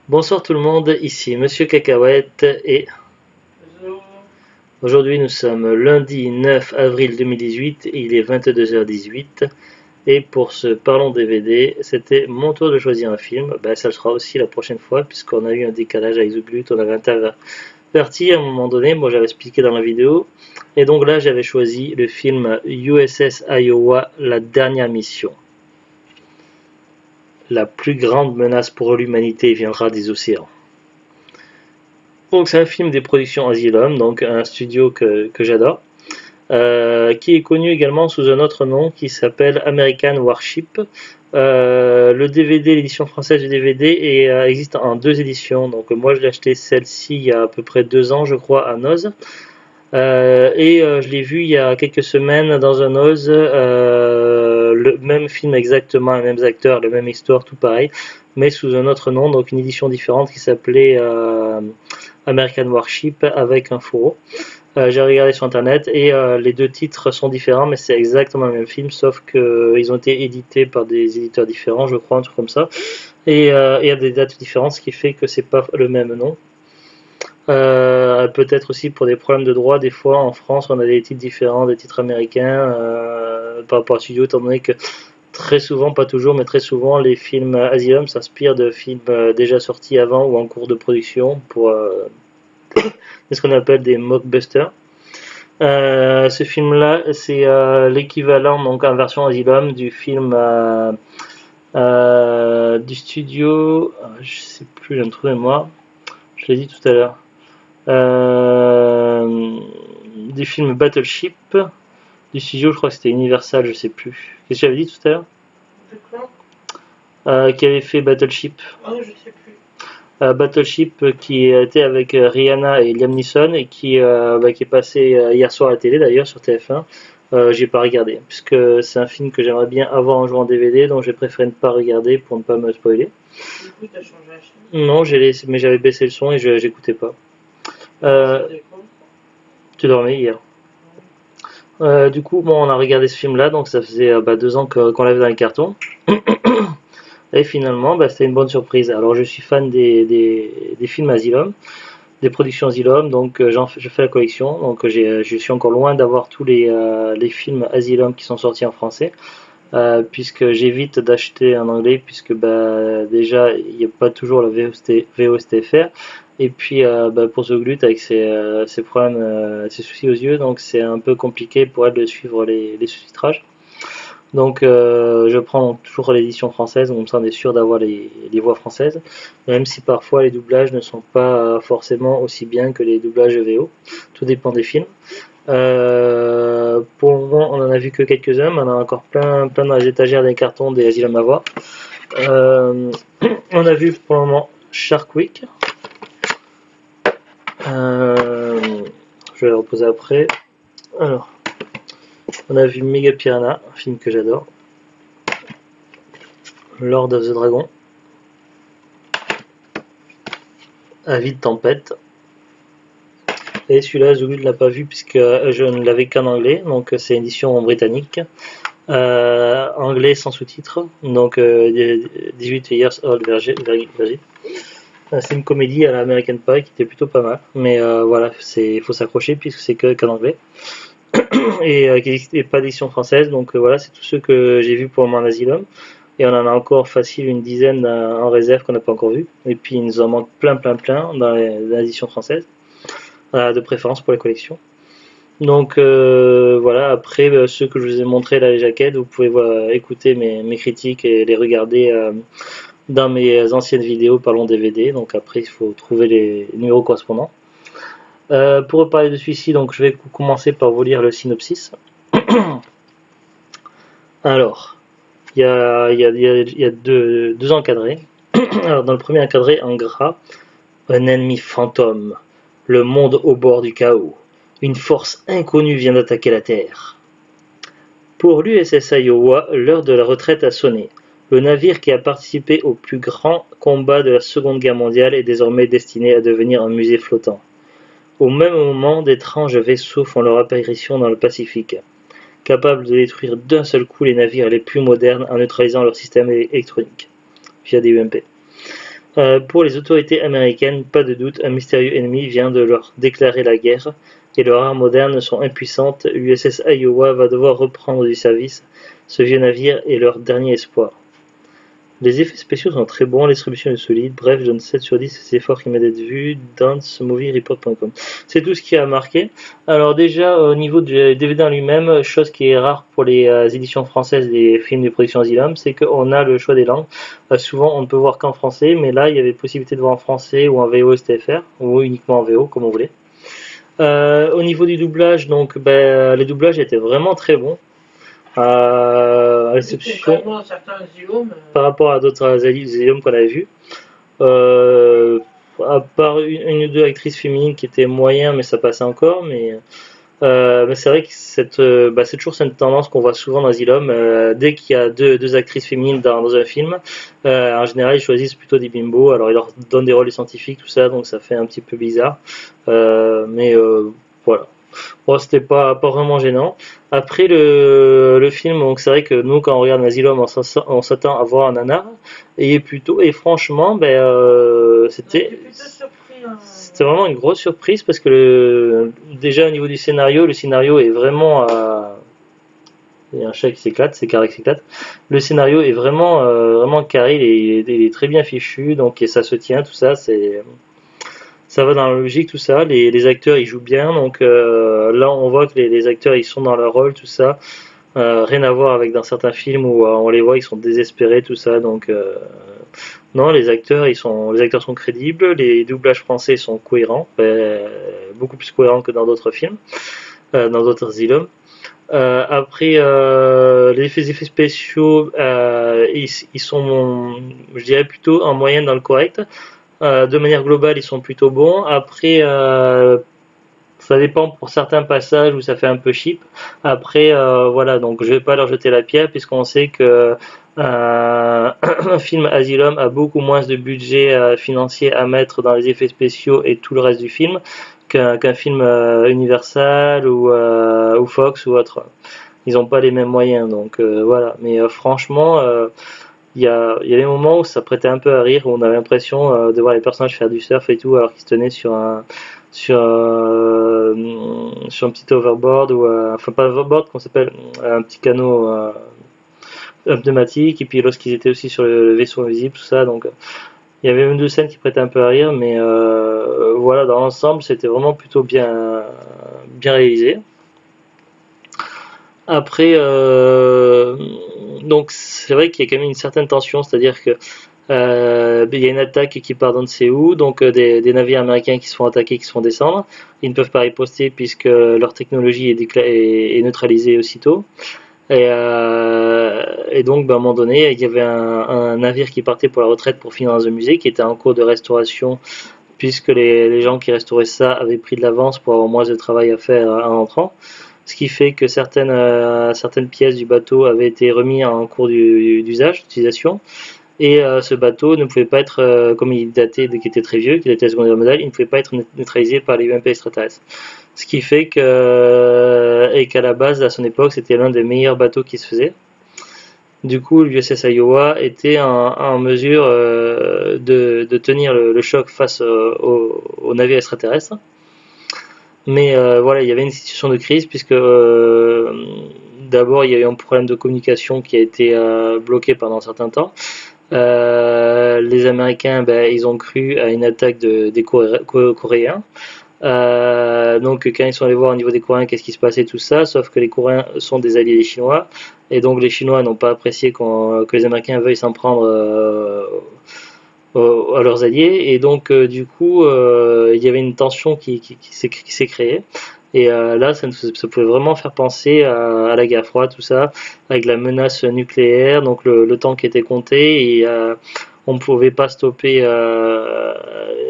Bonsoir tout le monde, ici Monsieur Cacahuète et aujourd'hui nous sommes lundi 9 avril 2018 et il est 22h18 et pour ce Parlons DVD, c'était mon tour de choisir un film. Ça le sera aussi la prochaine fois puisqu'on a eu un décalage avec The Glut, on avait interverti à un moment donné, moi j'avais expliqué dans la vidéo et donc là j'avais choisi le film USS Iowa, la dernière mission. La plus grande menace pour l'humanité viendra des océans. Donc c'est un film des productions Asylum, donc un studio que j'adore, qui est connu également sous un autre nom qui s'appelle American Warship. Le DVD, l'édition française du DVD existe en deux éditions. Donc moi je l'ai acheté celle-ci il y a à peu près 2 ans je crois à Noz. Je l'ai vu il y a quelques semaines dans un Oz, le même film exactement, les mêmes acteurs, la même histoire, tout pareil, mais sous un autre nom, donc une édition différente qui s'appelait American Warship avec un fourreau. J'ai regardé sur internet et les deux titres sont différents, mais c'est exactement le même film, sauf qu'ils ont été édités par des éditeurs différents, je crois, un truc comme ça, et il y a des dates différentes, ce qui fait que c'est pas le même nom. Peut-être aussi pour des problèmes de droit, des fois en France on a des titres différents, des titres américains par rapport à studio, étant donné que très souvent, pas toujours, mais très souvent les films Asylum s'inspirent de films déjà sortis avant ou en cours de production pour ce qu'on appelle des mockbusters. Ce film-là, c'est l'équivalent, donc en version Asylum, du film du studio, je sais plus, j'ai un trou de mémoire, je l'ai dit tout à l'heure. Du film Battleship du studio, je crois que c'était Universal, je sais plus. Qu'est-ce que j'avais dit tout à l'heure? De quoi? Qui avait fait Battleship. Oh, je sais plus. Battleship qui était avec Rihanna et Liam Neeson et qui est passé hier soir à la télé d'ailleurs sur TF1. J'ai pas regardé puisque c'est un film que j'aimerais bien avoir un jour en DVD, donc j'ai préféré ne pas regarder pour ne pas me spoiler. Du coup, t'as changé la chaîne. Non, mais j'avais baissé le son et j'écoutais pas. Ça dépend. Tu dormais hier. Du coup, bon, on a regardé ce film-là, donc ça faisait 2 ans qu'on l'avait dans les cartons. Et finalement, c'était une bonne surprise. Alors, je suis fan des films Asylum, des productions Asylum, donc je fais la collection. Donc, je suis encore loin d'avoir tous les films Asylum qui sont sortis en français, puisque j'évite d'acheter en anglais, puisque déjà, il n'y a pas toujours la VOSTFR. Et puis pour The Glut avec ses problèmes, ses soucis aux yeux, donc c'est un peu compliqué pour elle de suivre les sous-titrages. Donc je prends toujours l'édition française, comme ça on est sûr d'avoir les voix françaises, même si parfois les doublages ne sont pas forcément aussi bien que les doublages VO, tout dépend des films. Pour le moment on en a vu que quelques-uns, mais on a encore plein dans les étagères des cartons des Asylum à voir. On a vu pour le moment Shark Week. Je vais le reposer après. Alors, on a vu Mega Piranha, un film que j'adore. Lord of the Dragon. Avis Tempête. Et celui-là, je ne l'ai pas vu puisque je ne l'avais qu'en anglais, donc c'est une édition britannique. Anglais sans sous-titres, donc 18 Years Old Virgin. C'est une comédie à l'American Pie qui était plutôt pas mal, mais voilà, il faut s'accrocher puisque c'est qu'en anglais et qui n'existe pas d'édition française, donc voilà, c'est tous ceux que j'ai vus pour le moment en Asylum, et on en a encore facile une dizaine en réserve qu'on n'a pas encore vu, et puis il nous en manque plein dans l'édition française, de préférence pour la collection. Donc voilà, après ceux que je vous ai montré là, les jaquettes, vous pouvez écouter mes critiques et les regarder dans mes anciennes vidéos Parlons DVD, donc après il faut trouver les numéros correspondants. Pour parler de celui-ci, donc je vais commencer par vous lire le synopsis. Alors, il y a deux encadrés. Alors, dans le premier encadré, en gras, un ennemi fantôme, le monde au bord du chaos. Une force inconnue vient d'attaquer la Terre. Pour l'USS Iowa, l'heure de la retraite a sonné. Le navire qui a participé au plus grand combat de la Seconde Guerre mondiale est désormais destiné à devenir un musée flottant. Au même moment, d'étranges vaisseaux font leur apparition dans le Pacifique, capables de détruire d'un seul coup les navires les plus modernes en neutralisant leur système électronique via des UMP. Pour les autorités américaines, pas de doute, un mystérieux ennemi vient de leur déclarer la guerre et leurs armes modernes sont impuissantes. L'USS Iowa va devoir reprendre du service. Ce vieux navire est leur dernier espoir. Les effets spéciaux sont très bons, la distribution est solide. Bref, je donne 7 sur 10, c'est fort qui m'a d'être vu. dancemoviereport.com. C'est tout ce qui a marqué. Alors déjà, au niveau du DVD en lui-même, chose qui est rare pour les éditions françaises des films de production Asylum, c'est qu'on a le choix des langues. Souvent, on ne peut voir qu'en français, mais là, il y avait possibilité de voir en français ou en VO STFR, ou uniquement en VO, comme on voulait. Au niveau du doublage, donc, le doublage était vraiment très bon. À l'exception par rapport à d'autres Asylum qu'on avait vus. À part une ou deux actrices féminines qui étaient moyennes, mais ça passait encore. Mais c'est vrai que c'est toujours cette tendance qu'on voit souvent dans Asylum. Dès qu'il y a deux actrices féminines dans un film, en général ils choisissent plutôt des bimbos. Alors ils leur donnent des rôles de scientifiques, tout ça, donc ça fait un petit peu bizarre. Mais voilà. Bon, c'était pas vraiment gênant. Après le film, donc c'est vrai que nous quand on regarde Asylum, on s'attend à voir un nanar et franchement, c'était vraiment une grosse surprise parce que déjà au niveau du scénario, le scénario est vraiment il y a un chat qui s'éclate, c'est carré qui s'éclate. Le scénario est vraiment carré, il est très bien fichu, donc et ça se tient, tout ça, ça va dans la logique, tout ça. Les acteurs ils jouent bien, donc là on voit que les acteurs ils sont dans leur rôle, tout ça. Rien à voir avec dans certains films où on les voit, ils sont désespérés, tout ça. Donc non, les acteurs sont crédibles, les doublages français sont cohérents, beaucoup plus cohérents que dans d'autres films, dans d'autres Asylum. Après, les effets spéciaux, ils sont, je dirais plutôt en moyenne dans le correct. De manière globale, ils sont plutôt bons. Après, ça dépend pour certains passages où ça fait un peu cheap. Après, voilà, donc je vais pas leur jeter la pierre puisqu'on sait que un film Asylum a beaucoup moins de budget financier à mettre dans les effets spéciaux et tout le reste du film qu'un film Universal ou Fox ou autre. Ils n'ont pas les mêmes moyens, donc voilà. Mais franchement, il y a des moments où ça prêtait un peu à rire, où on avait l'impression de voir les personnages faire du surf et tout, alors qu'ils se tenaient sur un petit overboard ou enfin pas overboard qu'on s'appelle un petit canot pneumatique, et puis lorsqu'ils étaient aussi sur le vaisseau invisible, tout ça. Donc il y avait même deux scènes qui prêtaient un peu à rire, mais voilà, dans l'ensemble c'était vraiment plutôt bien réalisé. Après, donc c'est vrai qu'il y a quand même une certaine tension, c'est-à-dire que il y a une attaque qui part d'on ne sait où, donc des navires américains qui se font attaquer, qui se font descendre. Ils ne peuvent pas riposter puisque leur technologie est neutralisée aussitôt. Et donc, à un moment donné, il y avait un navire qui partait pour la retraite pour finir dans un musée qui était en cours de restauration puisque les gens qui restauraient ça avaient pris de l'avance pour avoir moins de travail à faire en entrant. Ce qui fait que certaines pièces du bateau avaient été remises en cours d'utilisation. Et ce bateau ne pouvait pas être, comme il datait, qu'il était très vieux, qu'il était secondaire modèle, il ne pouvait pas être neutralisé par les UMP extraterrestres. Ce qui fait qu'à la base, à son époque, c'était l'un des meilleurs bateaux qui se faisait. Du coup, l'USS Iowa était en mesure de tenir le choc face aux navires extraterrestres. Mais voilà, il y avait une situation de crise puisque d'abord il y a eu un problème de communication qui a été bloqué pendant un certain temps. Les Américains, ils ont cru à une attaque des Coréens. Donc quand ils sont allés voir au niveau des Coréens qu'est-ce qui se passait, tout ça, sauf que les Coréens sont des alliés des Chinois, et donc les Chinois n'ont pas apprécié que les Américains veuillent s'en prendre à leurs alliés, et donc du coup il y avait une tension qui s'est créée. Et là, ça pouvait vraiment faire penser à la guerre froide, tout ça, avec la menace nucléaire, donc le temps qui était compté, et on ne pouvait pas stopper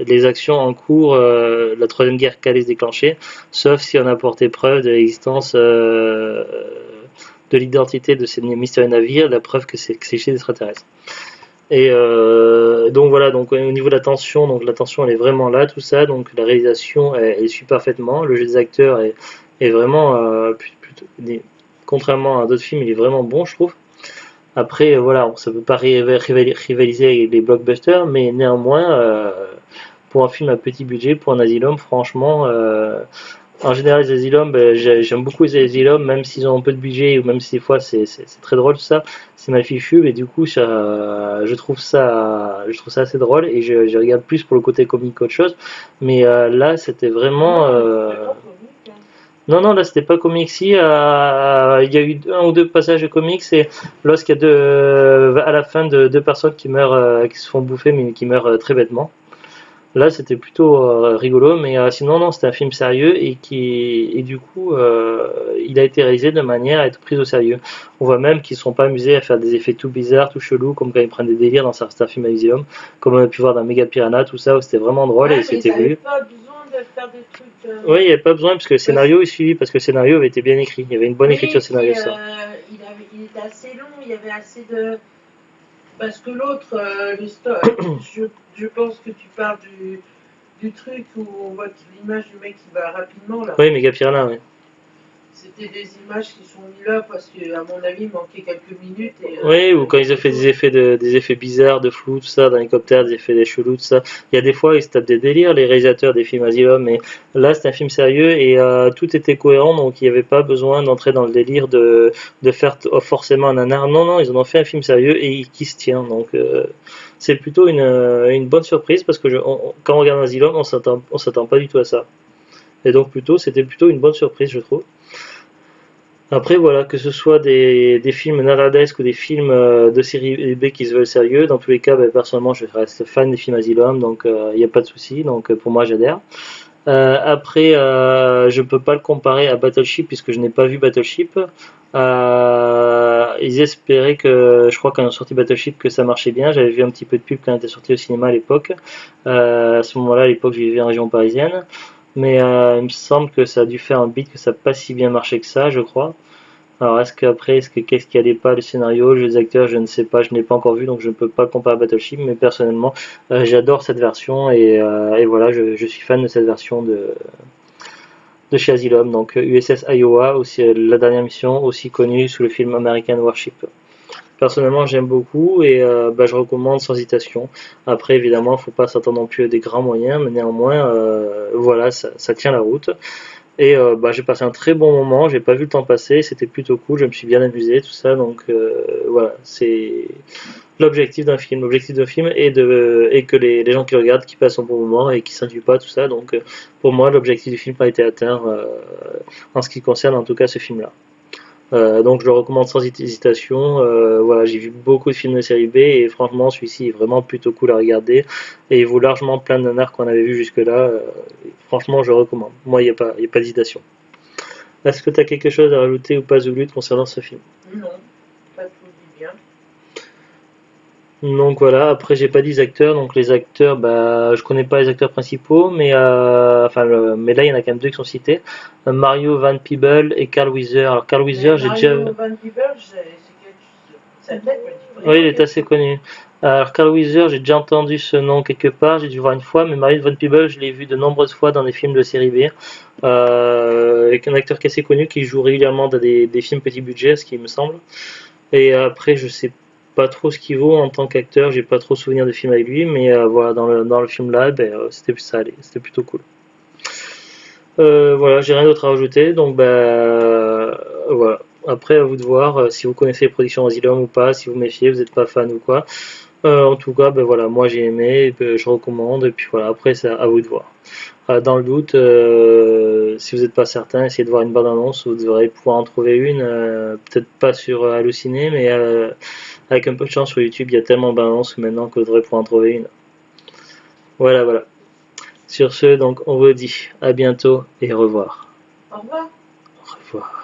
les actions en cours, la troisième guerre qui allait se déclencher, sauf si on apportait preuve de l'existence de l'identité de ces mystérieux navires, la preuve que c'est chez les extraterrestres. Et donc voilà, donc au niveau de la tension, donc la tension elle est vraiment là, tout ça, donc la réalisation elle suit parfaitement, le jeu des acteurs est vraiment, contrairement à d'autres films, il est vraiment bon, je trouve. Après, voilà, ça ne peut pas rivaliser avec les blockbusters, mais néanmoins, pour un film à petit budget, pour un asylum, franchement, en général, les asylums, ben, j'aime beaucoup les asylums, même s'ils ont un peu de budget ou même si des fois c'est très drôle tout ça, c'est mal fichu, mais du coup, je trouve ça assez drôle et je regarde plus pour le côté comique qu'autre chose. Mais là, c'était vraiment. Non, c'est pas comique, hein. Non, non, là, c'était pas comique. Si, il y a eu un ou deux passages de comique, c'est lorsqu'il y a à la fin deux personnes qui meurent, qui se font bouffer, mais qui meurent très bêtement. Là, c'était plutôt rigolo, mais sinon, non, c'était un film sérieux et du coup, il a été réalisé de manière à être pris au sérieux. On voit même qu'ils ne sont pas amusés à faire des effets tout bizarres, tout chelous, comme quand ils prennent des délires dans certains films à Museum, comme on a pu voir dans Mega Piranha, tout ça, où c'était vraiment drôle et Ouais, mais ils c'était n'avaient voulu. pas besoin de faire des trucs. Oui, il n'y avait pas besoin, parce que le Parce- scénario est suivi, parce que le scénario avait été bien écrit. Il y avait une bonne Oui, écriture de puis scénario, ça. il était assez long, il y avait assez de. Parce que l'autre, je pense que tu parles du truc où on voit l'image du mec qui va rapidement là. Oui, Mega Piranha, oui. C'était des images qui sont mises là parce qu'à mon avis, il manquait quelques minutes. Et, Oui, ou quand ils ont fait des effets bizarres, de flou, tout ça, dans l'hélicoptère, des effets des chelous, tout ça. Il y a des fois, ils se tapent des délires, les réalisateurs des films Asylum, mais là, c'est un film sérieux et tout était cohérent, donc il n'y avait pas besoin d'entrer dans le délire de faire forcément un nanar. Non, non, ils en ont fait un film sérieux et qui se tient. Donc, c'est plutôt une bonne surprise parce que quand on regarde Asylum, on s'attend pas du tout à ça. Et donc, c'était plutôt une bonne surprise, je trouve. Après, voilà, que ce soit des films nanardesques ou des films de série B qui se veulent sérieux, dans tous les cas, ben, personnellement, je reste fan des films Asylum, donc il n'y a pas de souci. Donc pour moi, j'adhère. Après, je peux pas le comparer à Battleship puisque je n'ai pas vu Battleship. Ils espéraient que, je crois quand ils ont sorti Battleship, que ça marchait bien. J'avais vu un petit peu de pub quand il était sorti au cinéma à l'époque. À ce moment-là, à l'époque, je vivais en région parisienne. Mais il me semble que ça a dû faire un beat que ça n'a pas si bien marché que ça, je crois. Alors qu'est-ce qui allait pas, le scénario, les acteurs, je ne sais pas, je n'ai pas encore vu, donc je ne peux pas comparer à Battleship, mais personnellement, j'adore cette version et voilà, je suis fan de cette version de chez Asylum, donc USS Iowa, aussi la dernière mission, aussi connue sous le film American Warship. Personnellement, j'aime beaucoup et bah, je recommande sans hésitation. Après, évidemment, il ne faut pas s'attendre non plus à des grands moyens, mais néanmoins, voilà, ça tient la route. Et bah, j'ai passé un très bon moment, j'ai pas vu le temps passer, c'était plutôt cool, je me suis bien amusé, tout ça, donc voilà, c'est l'objectif d'un film. L'objectif d'un film est que les gens qui le regardent, qui passent un bon moment et qui s'ennuient pas, tout ça, donc pour moi, l'objectif du film a été atteint en ce qui concerne en tout cas ce film-là. Donc je le recommande sans hésitation. Voilà, j'ai vu beaucoup de films de série B et franchement celui-ci est vraiment plutôt cool à regarder et il vaut largement plein de nanars qu'on avait vu jusque-là. Franchement, je recommande. Moi, il y a pas d'hésitation. Est-ce que tu as quelque chose à rajouter ou pas, Zoulut, concernant ce film? Non, pas tout dit bien. Donc voilà, après j'ai pas dit les acteurs, donc les acteurs, bah je connais pas les acteurs principaux, mais mais là il y en a quand même deux qui sont cités, Mario Van Peebles et Carl Weathers. Alors Carl Mais Weathers, j'ai déjà, Mario Van Peebles, c'est quelque chose. Sa tête me dit oui, il vraiment est quelque assez chose. connu. Alors, Carl Weathers, j'ai déjà entendu ce nom quelque part, j'ai dû voir une fois, mais Mario Van Peebles, je l'ai vu de nombreuses fois dans des films de série B, avec un acteur qui est assez connu, qui joue régulièrement dans des films petit budget, ce qui me semble. Et après, je sais pas trop ce qu'il vaut en tant qu'acteur, j'ai pas trop souvenir de films avec lui, mais voilà, dans le film là, ben, ça allait, c'était plutôt cool. Voilà, j'ai rien d'autre à rajouter, donc voilà. Après, à vous de voir si vous connaissez les productions Asylum ou pas, si vous méfiez, vous n'êtes pas fan ou quoi. En tout cas, ben voilà, moi j'ai aimé, et ben, je recommande, et puis voilà, après c'est à vous de voir. Dans le doute, si vous n'êtes pas certain, essayez de voir une bande-annonce, vous devrez pouvoir en trouver une, peut-être pas sur Allociné, mais avec un peu de chance sur YouTube, il y a tellement de bandes-annonces maintenant que vous devrez pouvoir en trouver une. Voilà, voilà. Sur ce, donc on vous dit à bientôt et au revoir. Au revoir. Au revoir.